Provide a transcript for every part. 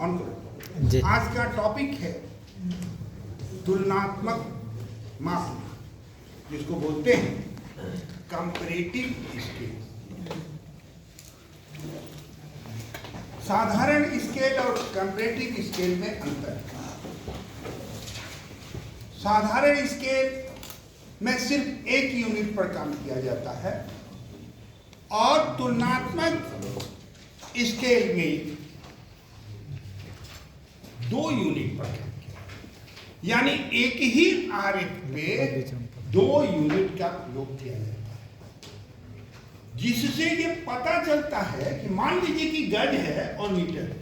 On करो। आज का टॉपिक है तुलनात्मक मापना, जिसको बोलते हैं कंपैरेटिव स्केल। साधारण स्केल और कंपैरेटिव स्केल में अंतर है। साधारण स्केल में सिर्फ एक यूनिट पर काम किया जाता है और तुलनात्मक स्केल में 2 यूनिट पर काम किया, यानी एक ही आरेख पे 2 यूनिट का प्रयोग किया जाता है, जिससे ये पता चलता है कि मान लीजिए कि गज है और मीटर है,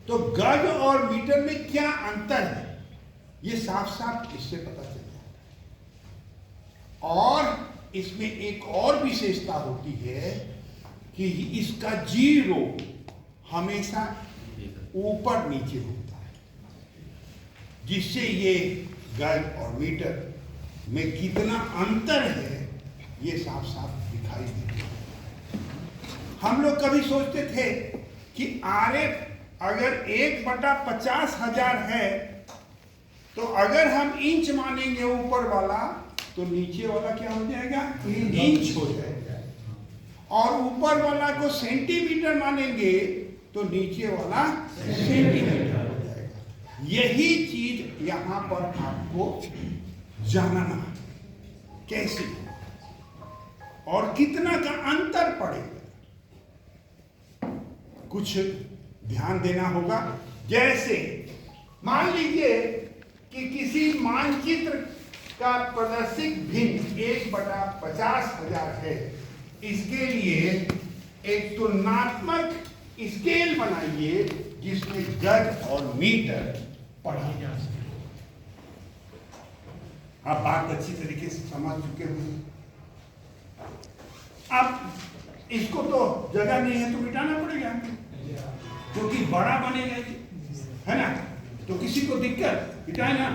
तो गज और मीटर में क्या अंतर है, ये साफ साफ इससे पता चलता है। और इसमें एक और विशेषता होती है कि इसका जीरो हमेशा ऊपर नीचे होता है, जिससे ये गज और मीटर में कितना अंतर है ये साफ साफ दिखाई देता है। हम लोग कभी सोचते थे कि आरएफ अगर 1/50,000 है तो अगर हम इंच मानेंगे ऊपर वाला तो नीचे वाला क्या हो जाएगा, इंच हो जाएगा, और ऊपर वाला को सेंटीमीटर मानेंगे तो नीचे वाला सेंटीमीटर हो जाएगा। यही चीज यहां पर आपको जानना कैसे और कितना का अंतर पड़ेगा, कुछ ध्यान देना होगा। जैसे मान लीजिए कि किसी मानचित्र का प्रदर्शित भिन्न 1/50,000 है, इसके लिए एक तुलनात्मक स्केल बनाइए जिसमें गज और मीटर पढ़ा जा सके। आप बात अच्छी तरीके से समझ चुके होंगे। अब इसको तो जगह नहीं है तो मिटाना पड़ेगा, क्योंकि बड़ा बनेगा, है ना, तो किसी को दिक्कत, मिटाए ना।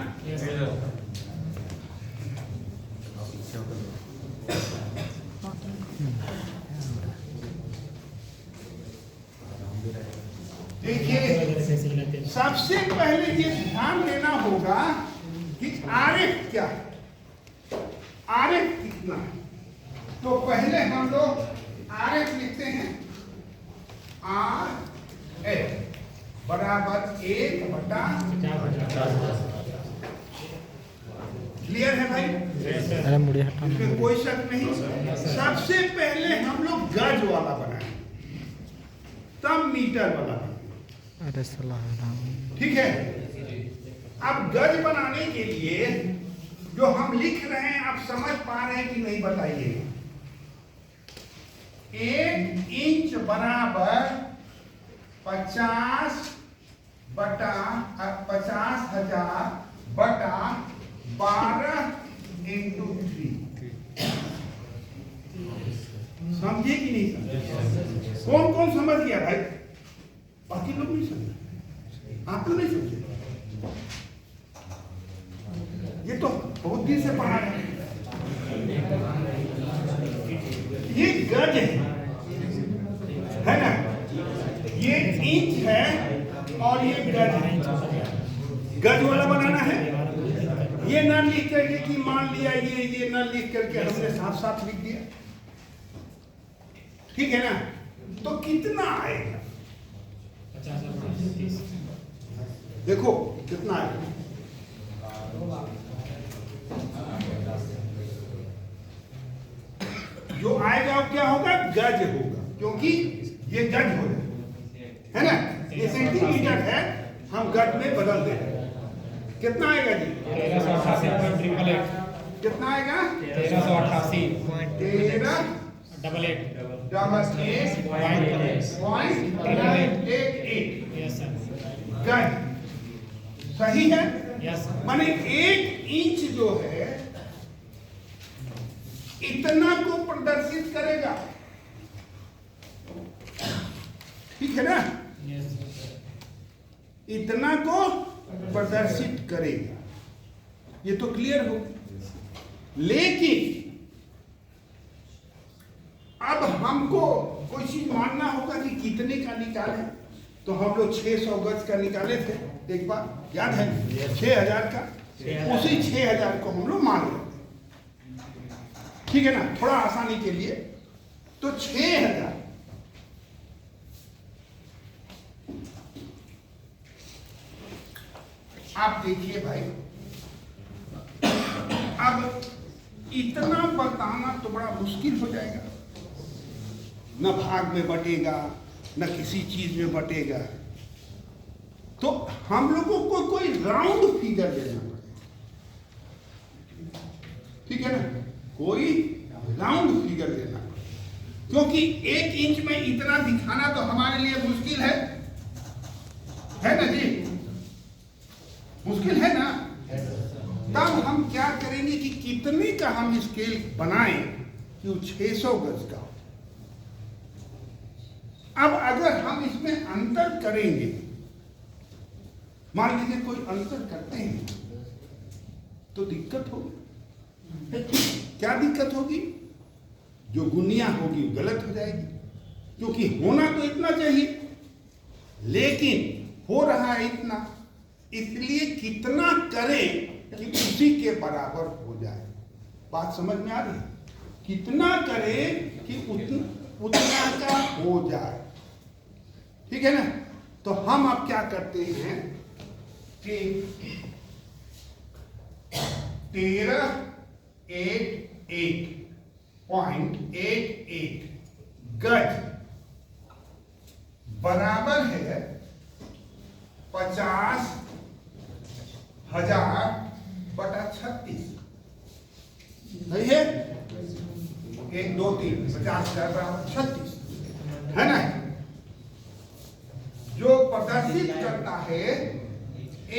देखिए, सबसे पहले ये ध्यान देना होगा कि आरएफ क्या है, आरएफ कितना है। तो पहले हम लोग आरएफ लिखते हैं, आरएफ बराबर 1/50,000। क्लियर है भाई? इसमें कोई शक नहीं। सबसे पहले हम लोग गज वाला बनाए, तब मीटर वाला बनाए, ठीक है। अब गज बनाने के लिए जो हम लिख रहे हैं आप समझ पा रहे हैं कि नहीं बताइए। 1 इंच बराबर 50/50,000 बटा 12/3। समझे कि नहीं समझे? कौन कौन समझ गया भाई? बाकी लोग नहीं समझे, आप तो नहीं समझे। ये तो बहुत दिन से पढ़ा है। ये गज है ना, ये इंच है और ये गज है। गज वाला बनाना है। ये ना लिख करके कि मान लिया ये ना लिख करके हमने साफ साफ लिख दिया, ठीक है ना। तो कितना आएगा, देखो कितना आएगा। जो आएगा वो क्या होगा, गज होगा, क्योंकि ये गज हो है ना, ये सेंटीमीटर है, हम गज में बदल दे रहे हैं। कितना आएगा जी? 1388.888। कितना आएगा? 1388.88। गज सही है। माने 1 इंच जो है इतना को प्रदर्शित करेगा, ठीक है ना, इतना को प्रदर्शित करेगा। ये तो क्लियर हो। लेकिन अब हमको कोई चीज मानना होगा कि कितने का निकालें। तो हम लोग 600 गज का निकाले थे एक बार, याद है? 6000 का, उसी 6000 को हम लोग मान लेते, ठीक है ना, थोड़ा आसानी के लिए। तो 6000 आप देखिए भाई, अब इतना बताना तो बड़ा मुश्किल हो जाएगा, न भाग में बटेगा न किसी चीज में बटेगा। तो हम लोगों को कोई राउंड फिगर लेना पड़ेगा, ठीक है ना, कोई राउंड फिगर लेना पड़ेगा, क्योंकि 1 इंच में इतना दिखाना तो हमारे लिए मुश्किल है ना जी, मुश्किल है ना। तब हम क्या करेंगे कि कितने का हम स्केल बनाएं कि वो 600 गज का हो। अब अगर हम इसमें अंतर करेंगे, मान लीजिए कोई अंतर करते हैं तो दिक्कत होगी। क्या दिक्कत होगी? जो गुनिया होगी वो गलत हो जाएगी, क्योंकि होना तो इतना चाहिए लेकिन हो रहा है इतना, इसलिए कितना करें कि उसी के बराबर हो जाए। बात समझ में आ रही है? कितना करें कि उतना का हो जाए, ठीक है ना। तो हम अब क्या करते हैं कि 1388.88 गज बराबर है 50,000/36, सही है? 1 2 3 50,000 बराबर 36 है ना, जो प्रदर्शित करता है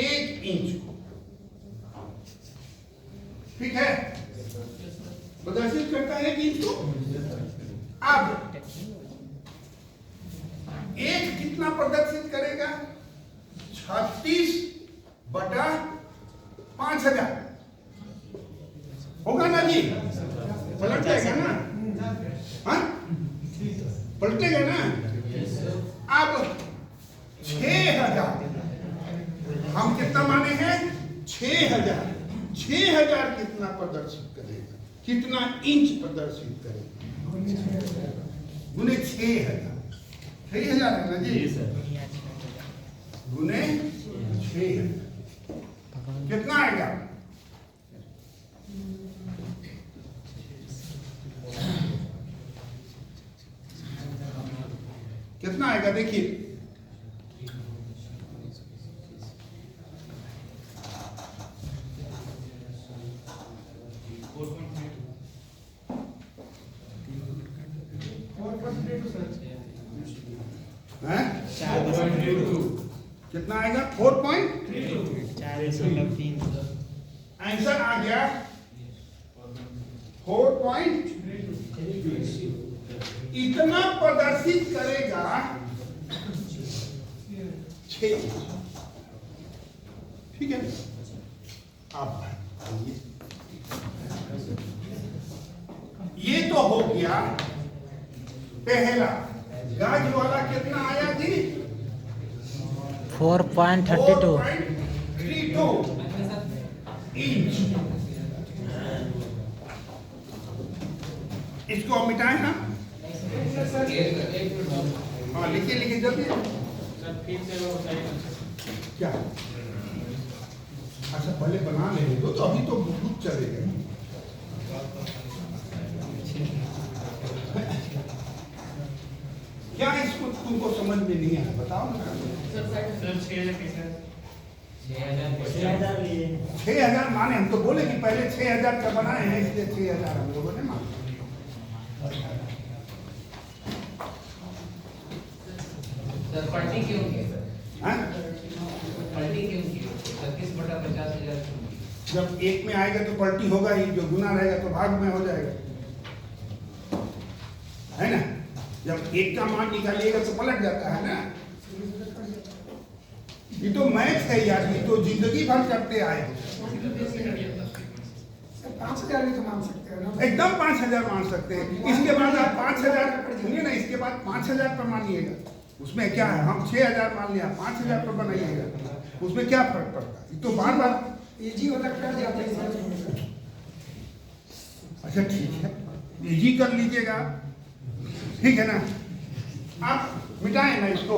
1 इंच को, ठीक है, प्रदर्शित करता है 1 इंच को। अब 1 कितना प्रदर्शित करेगा? 36/5000 होगा ना जी, पलट जाएगा ना, हाँ पलटेगा ना। अब 6000 हम कितना माने हैं? 6000 कितना प्रदर्शित करेगा, कितना इंच प्रदर्शित करेगा? गुने 6000, 6000 है ना जी, गुने 6000 कितना आएगा? कितना आएगा देखिए, कितना आएगा? 4.32। आंसर आ गया 4.32। इतना प्रदर्शित करेगा 6, ठीक है। अब ये तो हो गया पहला। गाज वाला कितना आया जी? 4.32 इंच। इसको मिटाएं ना, हाँ लिखिए जल्दी। क्या? अच्छा पहले बना लेंगे तो अभी तो बुक चलेगा। क्या इसको तुमको समझ में नहीं आया? बताओ ना। 6,000 माने, हम तो बोले कि पहले 6,000 का बनाए हैं इसलिए 6,000 हम लोगों ने माने। सर पलटी क्यों की सर? हाँ? पलटी क्यों की? 36/50,000 जब 1 में आएगा तो पलटी होगा ही, जो गुना रहेगा तो भाग में हो जाएगा, है ना। जब 1 का मान निकालिएगा तो पलट जाता है ना। ये तो मैथ है यार, ये तो जिंदगी भर करते आए। 5,000 भी तो मान सकते हैं ना? एकदम 5,000 मान सकते हैं। इसके बाद आप 5,000 सुनिए ना, इसके बाद 5,000 पर मानिएगा उसमें क्या है, हम 6,000 मान लिया, 5,000 पर बनाइएगा, उसमें क्या फर्क पड़ता है? ये तो बार बार इजी होता कट जाता है सर। अच्छा ठीक है, इजी कर लीजिएगा, ठीक है ना? आप मिटाएं ना इसको।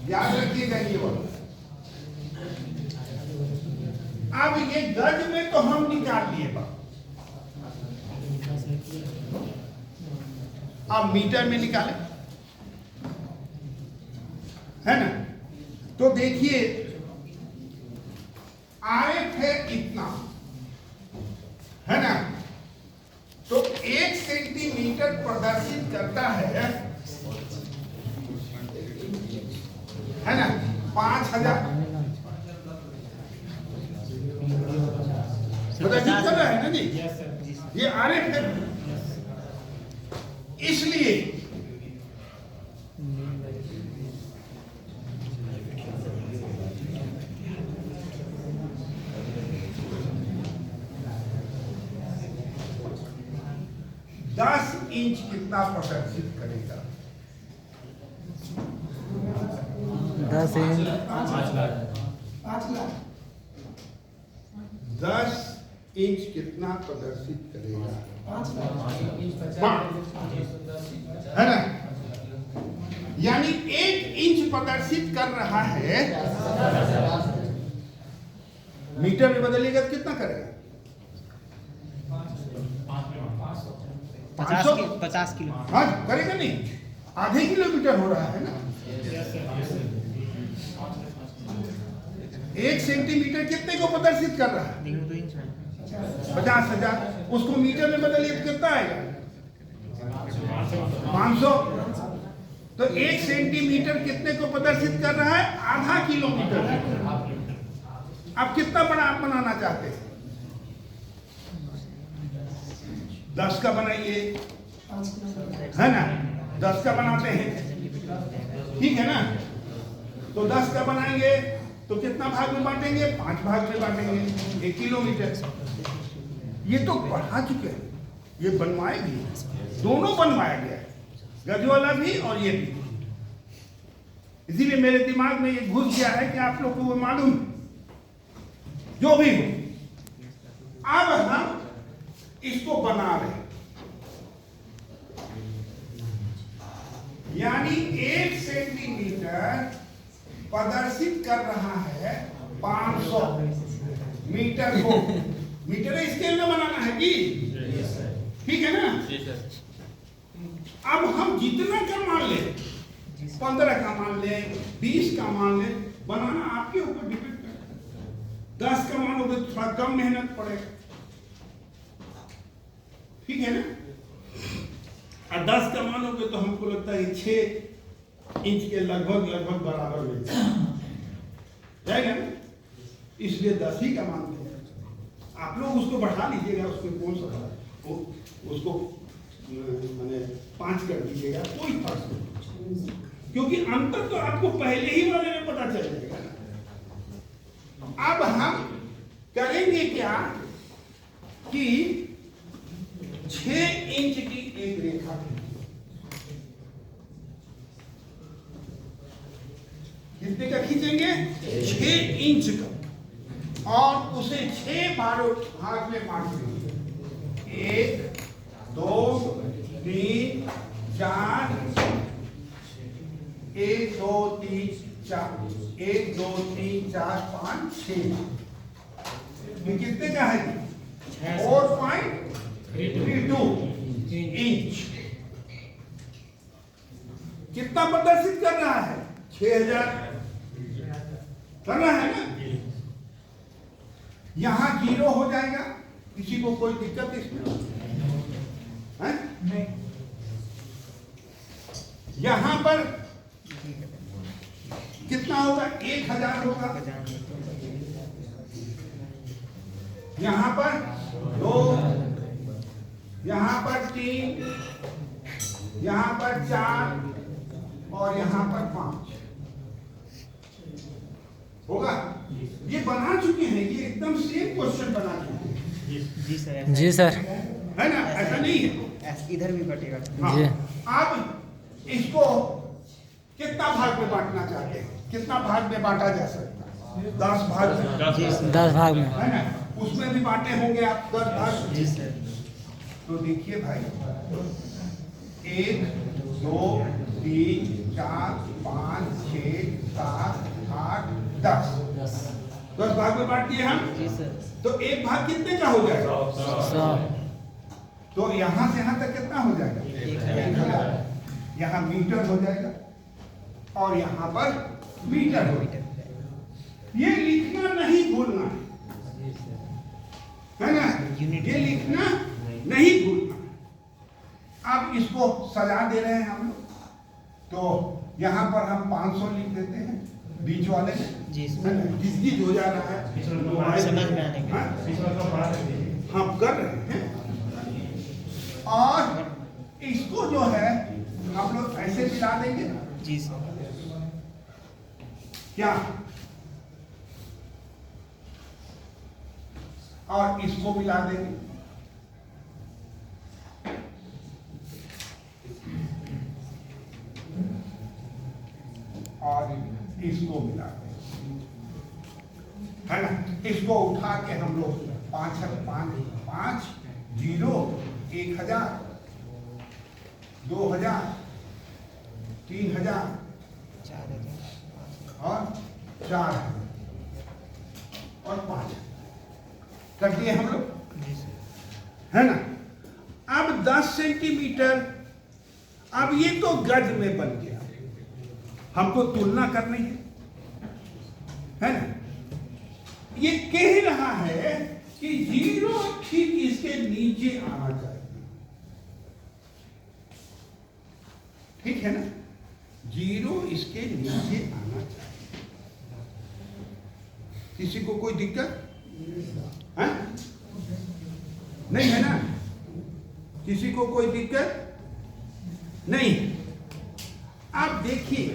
याद रखिएगा ये बात। अब ये गज में तो हम निकाल लिए बात, अब मीटर में निकाले, है ना? तो देखिए आयत है इतना, है ना? तो 1 सेंटीमीटर प्रदर्शित करता है ना? 5,000 प्रदर्शित कर रहा है ना जी? ये आरेख है, इसलिए दस इंच कितना प्रदर्शित करेगा? 10 इंच 5 लाख 10 इंच कितना प्रदर्शित करेगा? 5 लाख है ना? यानी 1 इंच प्रदर्शित कर रहा है, मीटर में बदलिएगा तो कितना करेगा? 50 किलो। हाँ करेगा नहीं, आधे किलोमीटर हो रहा है ना? 1 सेंटीमीटर कितने को प्रदर्शित कर रहा है? 50,000। उसको मीटर में बदलिए तो कितना आएगा? 500। तो 1 सेंटीमीटर कितने को प्रदर्शित कर रहा है? आधा किलोमीटर। अब कितना बड़ा आप बनाना चाहते हैं? 10 का बनाइए, 5 किलोमीटर है ना? 10 का बनाते हैं, ठीक है ना? तो 10 का बनाएंगे तो कितना भाग में बांटेंगे? 5 भाग में बांटेंगे, 1 किलोमीटर। ये तो बढ़ा चुके हैं, ये बनवाए भी, दोनों बनवाया गया है, गज वाला भी और ये भी। इसीलिए मेरे दिमाग में ये घुस गया है कि आप लोग को वो मालूम है। जो भी हो, अब हम इसको बना रहे हैं, यानी 1 सेंटीमीटर प्रदर्शित कर रहा है 500 मीटर को। मीटर स्केल में बनाना है जी, ठीक है ना? अब हम जितना का मान ले, 15 का मान ले, 20 का मान ले, बनाना आपके ऊपर डिपेंड करता है। 10 का मानोगे तो थोड़ा कम मेहनत पड़ेगा, ठीक है ना? और 10 का मानोगे तो हमको लगता है 6 इंच के लगभग बराबर में जाएगा ना? इसलिए 10 ही का मानते हैं। आप लोग उसको बढ़ा लीजिएगा, उसमें कौन सा बड़ा, उसको मैंने 5 कर दीजिएगा, कोई फर्क नहीं, क्योंकि अंतर तो आपको पहले ही वाले में पता चल जाएगा ना। अब हम करेंगे क्या कि 6 इंच की एक रेखा, कितने का खींचेंगे? 6 इंच का, और उसे 6 भाग में बांट देंगे। 1 2 3 4, 1 2 3 4, 1 2 3 4 5 6। ये कितने का है? 4.32 इंच। कितना प्रदर्शित कर रहा है? 6,000 कर रहा है ना? यहां 0 हो जाएगा, किसी को कोई दिक्कत इसमें है? नहीं। यहां पर कितना होगा? 1,000 होगा। यहां पर 2, यहां पर 3, यहां पर 4 और यहां पर 5 होगा। ये बना चुके हैं, ये एकदम सेम क्वेश्चन बना चुके हैं। जी सर। है ना? ऐसा नहीं है, इधर भी कटेगा। हाँ। जी। अब इसको कितना भाग में बांटना चाहते हैं? कितना भाग में बांटा जा सकता है? 10 भाग में। 10 भाग में। है ना? उसमें भी बांटे होंगे आप 10 भाग। जी सर। तो देखिए भाई, 1 2 3 4 5 6 7 8 10 10 भाग में बांट दिए हम। जी सर। तो एक भाग कितने का हो जाएगा? 100। तो यहाँ से यहाँ तक कितना हो जाएगा? 1000। यहाँ मीटर हो जाएगा और यहाँ पर मीटर हो जाएगा। ये लिखना नहीं भूलना है ना? ये लिखना नहीं भूलना। अब इसको सजा दे रहे हैं हम लोग, तो यहाँ पर हम 500 लिख देते हैं बीच वाले में। जी है ना? गिज हो जा रहा है, समझ में आने हाँ? हम कर रहे हैं। और इसको जो है हम लोग ऐसे मिला देंगे। जी सर। क्या? और इसको मिला देंगे। और इसको मिला देंगे, है ना? इसको उठा के हम लोग 5 5 0 1000 2000 3000 और 4000 और 5000 कर दिए हम लोग, है ना? अब 10 सेंटीमीटर, अब ये तो गज में बन गया, हमको तुलना करनी है ना? ये कह रहा है कि 0 ठीक इसके नीचे आना चाहिए, ठीक है ना? 0 इसके नीचे आना चाहिए। किसी को कोई दिक्कत है? नहीं है ना? किसी को कोई दिक्कत नहीं? आप देखिए,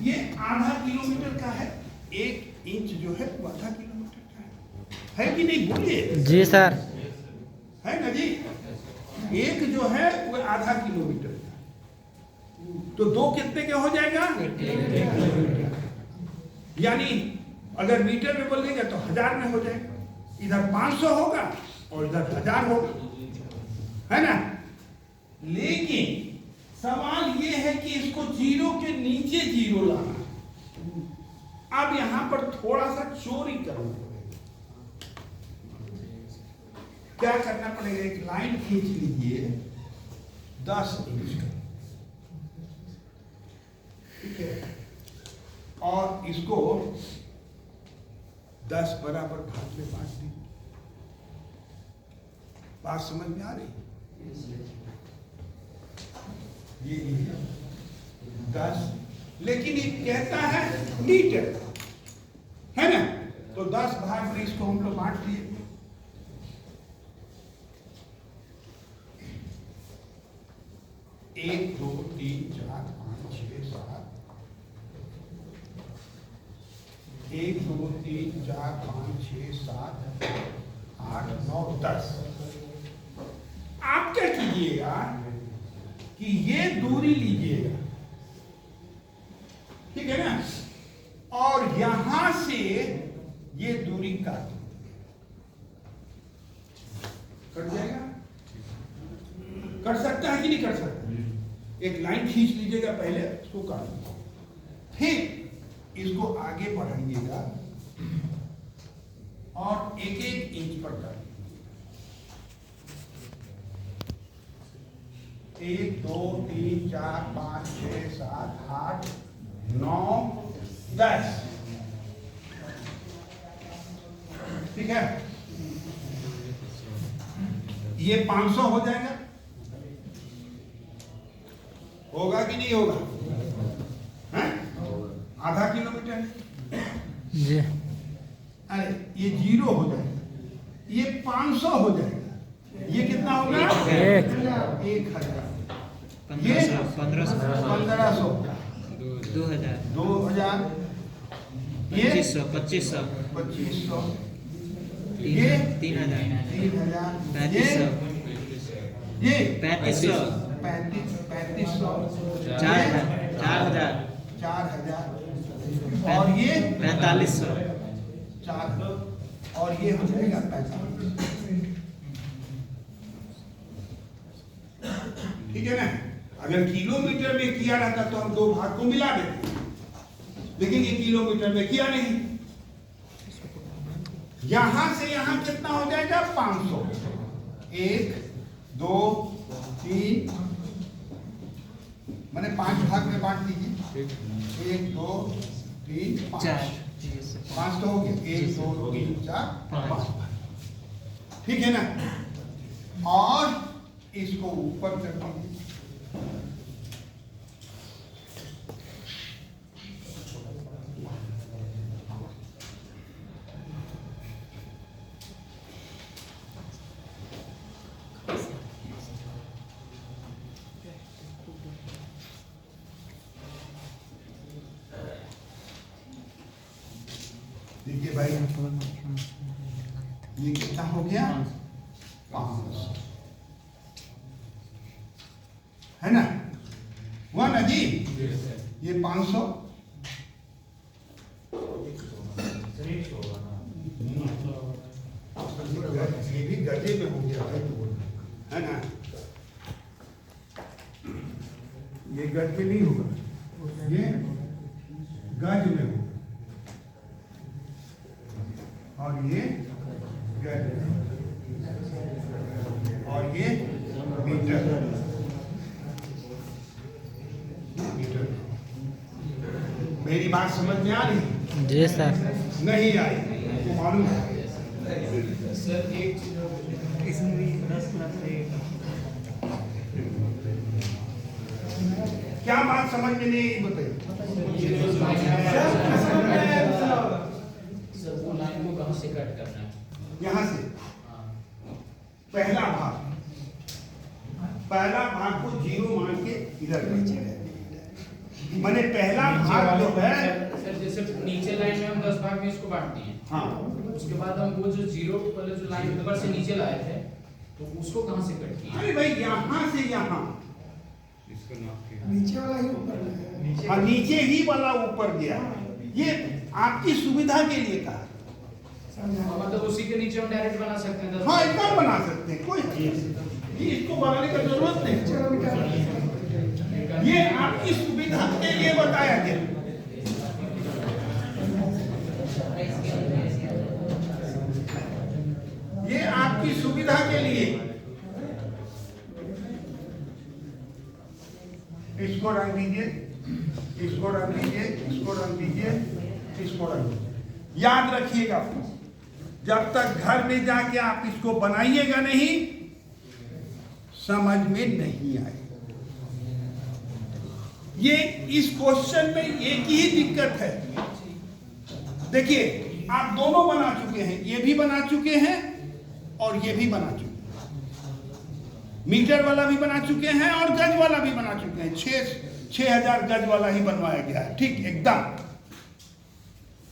ये आधा किलोमीटर का है, 1 इंच जो है वो आधा किलोमीटर का है कि नहीं? बोलिए। जी सर। है ना जी? एक जो है वो आधा किलोमीटर का, तो 2 कितने के हो जाएगा? यानी अगर मीटर में बोलेंगे तो 1000 में हो जाएगा। इधर 500 होगा और इधर 1000 होगा, है ना? लेकिन सवाल ये है कि इसको 0 के नीचे 0 लाना। अब यहां पर थोड़ा सा चोरी करना पड़ेगा। क्या करना पड़ेगा? एक लाइन खींच लीजिए 10 इंच का, ठीक है? और इसको 10 बराबर भाग में बांट दीजिए। बात समझ में आ रही? ये 10, लेकिन ये कहता है मीटर, है ना? तो 10 भाग में इसको हम लोग बांट दिए। एक 2 3 4 5 6 7 1 2 3 4 5 6 7 8 9 10। आप क्या कीजिएगा कि ये दूरी लीजिएगा, ठीक है ना? और यहां से ये दूरी काट जाएगा। कर सकता है कि नहीं कर सकता? एक लाइन खींच लीजिएगा पहले, इसको काट लीजिएगा, फिर इसको आगे बढ़ाइएगा और 1-1 इंच पर काटिए। 1 2 3 4 5 6 7 8 9 10, ठीक है? ये 500 हो जाएगा, होगा कि नहीं होगा? हैं? आधा किलोमीटर। जी। अरे ये 0 हो जाएगा, ये 500 हो जाएगा, ये कितना होगा? 1000। ये 1500, 2000, 2000, ये 2500, 2500, ये 3000 3,000, ये 3500 3500, 4000 4,000, और ये 4500 4, और ये हो जाएगा 45। ठीक है ना। अगर किलोमीटर में किया रहता तो हम दो भाग को मिला देते, लेकिन ये किलोमीटर में किया नहीं। यहां से यहां कितना हो जाएगा? 500। 1 2 3, मैंने 5 भाग में बांट दीजिए। 1 2 3 5, 5 तो हो गया। 1 2 3 4 5। ठीक है ना। और इसको ऊपर कर दीजिए। देखिए भाई, ये कितना हो गया? 500, है ना। हुआ ना जी? ये 500, ये भी गजे में हो गया भाई, है ना। ये गज में नहीं होगा, ये गज में होगा, और ये गज, और ये मीटर। मेरी बात समझ में आ रही? जी सर। नहीं आई तो मालूम है। सर एक इसमें भी 10 लाख क्या बात समझ में नहीं आई बताइए। सर वो लाइन को कहाँ से कट करना है? यहां से पहला भाग को 0 मान के इधर नीचे, मैंने पहला भाग जो है, सर जैसे नीचे लाइन में हम 10 भाग में इसको बांटते हैं, हाँ, उसके बाद हम वो जो 0 वाले जो लाइन ऊपर से नीचे लाए थे तो उसको कहाँ से कट किया? अरे भाई यहां से यहां, नीचे वाला ही ऊपर है। हाँ, नीचे ही वाला ऊपर गया। ये आपकी सुविधा के लिए कहा। मतलब उसी के नीचे हम डायरेक्ट बना सकते हैं 10 हाँ, एकदम बना सकते हैं, कोई ये इसको बनाने का जरूरत नहीं। ये आपकी सुविधा के लिए बताया गया। ये आपकी सुविधा के लिए। इसको रंग दीजिए, इसको रंग दीजिए, इसको रंग दीजिए, इसको रंग दीजिए। याद रखिएगा, जब तक घर में जाके आप इसको बनाइएगा नहीं, समझ में नहीं आएगा। ये इस क्वेश्चन में एक ही दिक्कत है। देखिए, आप दोनों बना चुके हैं, ये भी बना चुके हैं और ये भी बना चुके हैं। मीटर वाला भी बना चुके हैं और गज वाला भी बना चुके हैं। 6,000 गज वाला ही बनवाया गया है, ठीक एकदम।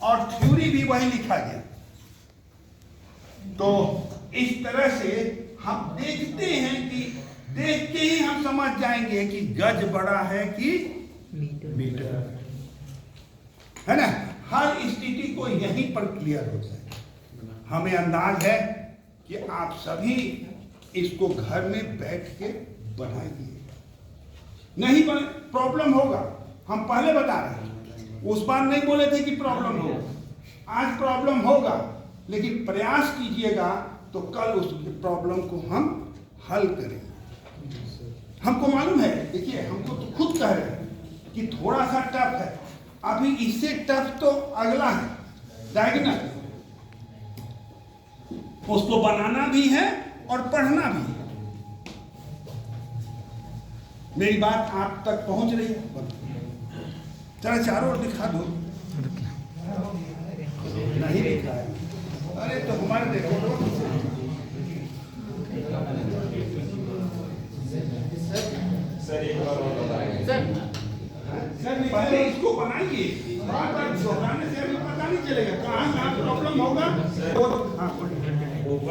और थ्योरी भी वही लिखा गया। तो इस तरह से हम देखते हैं कि देख के ही हम समझ जाएंगे कि गज बड़ा है कि मीटर, है ना। हर स्थिति को यहीं पर क्लियर हो जाए। हमें अंदाज है कि आप सभी इसको घर में बैठ के बनाइए। नहीं बन प्रॉब्लम होगा, हम पहले बता रहे हैं। उस बार नहीं बोले थे कि प्रॉब्लम होगा, आज प्रॉब्लम होगा, लेकिन प्रयास कीजिएगा तो कल उस प्रॉब्लम को हम हल करेंगे। हमको मालूम है, देखिए हमको तो खुद कह रहे हैं कि थोड़ा सा टफ है। अभी इससे टफ तो अगला है, डायगोनल। उसको बनाना भी है और पढ़ना भी है। मेरी बात आप तक पहुंच रही है? जरा चारों ओर दिखा दो। नहीं दिखा है। अरे तो हमारे देखो तो